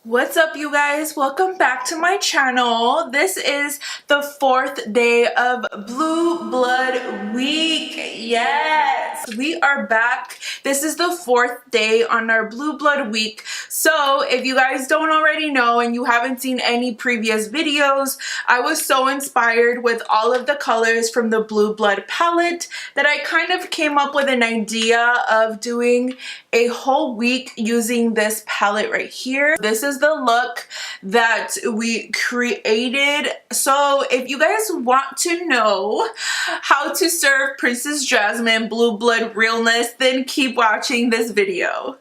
What's up, you guys? Welcome back to my channel. This is the 4th day of Blue Blood Week. Yes, we are back. This is the 4th day on our Blue Blood Week. So if you guys don't already know and you haven't seen any previous videos, I was so inspired with all of the colors from the Blue Blood palette that I kind of came up with an idea of doing a whole week using this palette right here. This is the look that we created. So if you guys want to know how to serve Princess Jasmine Blue Blood Realness, then keep watching this video.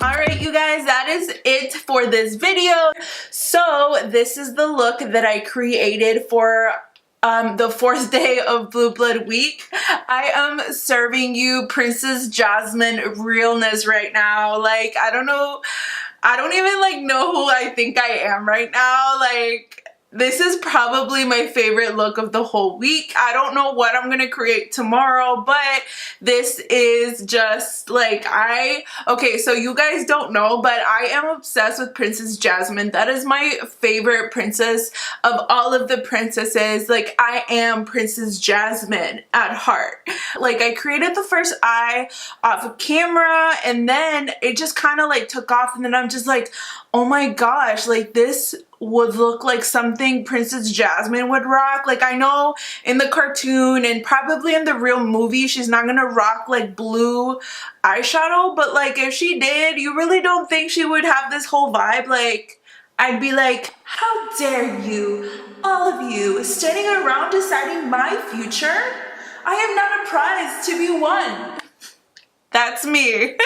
Alright you guys, that is it for this video. So this is the look that I created for the 4th day of Blue Blood Week. I am serving you Princess Jasmine realness right now. Like, I don't know, I don't even like know who I think I am right now. Like, this is probably my favorite look of the whole week. I don't know what I'm gonna create tomorrow, but this is just like, okay, so you guys don't know, but I am obsessed with Princess Jasmine. That is my favorite princess of all of the princesses. Like, I am Princess Jasmine at heart. Like, I created the first eye off of camera, and then it just kind of like took off, and then I'm just like, oh my gosh, like this would look like something Princess Jasmine would rock. Like, I know in the cartoon and probably in the real movie she's not gonna rock like blue eyeshadow, but like if she did, you really don't think she would have this whole vibe? Like, I'd be like, how dare you, all of you, standing around deciding my future? I am not a prize to be won. That's me.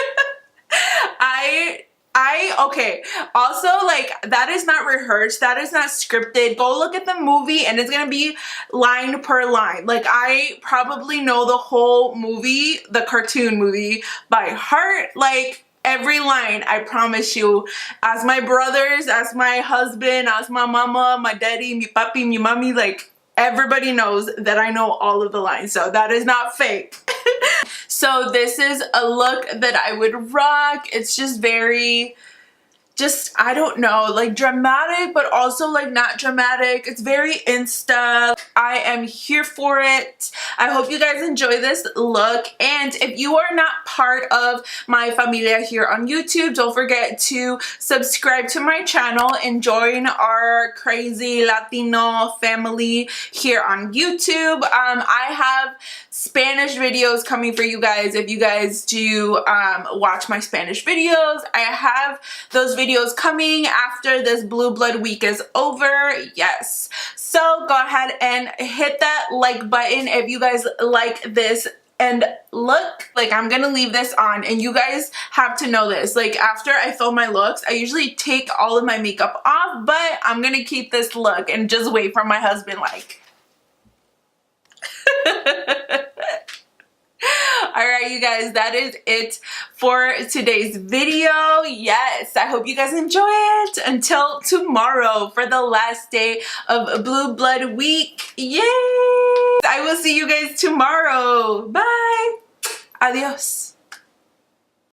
Okay, also, like, that is not rehearsed, that is not scripted. Go look at the movie and it's gonna be line per line. Like, I probably know the whole movie, the cartoon movie, by heart. Like, every line, I promise you. As my brothers, as my husband, as my mama, my daddy, mi papi, mi mami, like, everybody knows that I know all of the lines, so that is not fake. So this is a look that I would rock. It's just very, I don't know, like dramatic, but also like not dramatic. It's very Insta. I am here for it. I hope you guys enjoy this look. And if you are not part of my familia here on YouTube, don't forget to subscribe to my channel and join our crazy Latino family here on YouTube. I have Spanish videos coming for you guys if you guys do watch my Spanish videos. I have those videos coming after this Blue Blood Week is over. Yes. So go ahead and hit that like button if you guys like this. And look, like, I'm gonna leave this on, and you guys have to know this. Like, after I film my looks, I usually take all of my makeup off, but I'm gonna keep this look and just wait for my husband, like. Alright you guys, that is it for today's video. Yes, I hope you guys enjoy it. Until tomorrow for the last day of Blue Blood Week. Yay! I will see you guys tomorrow. Bye! Adios.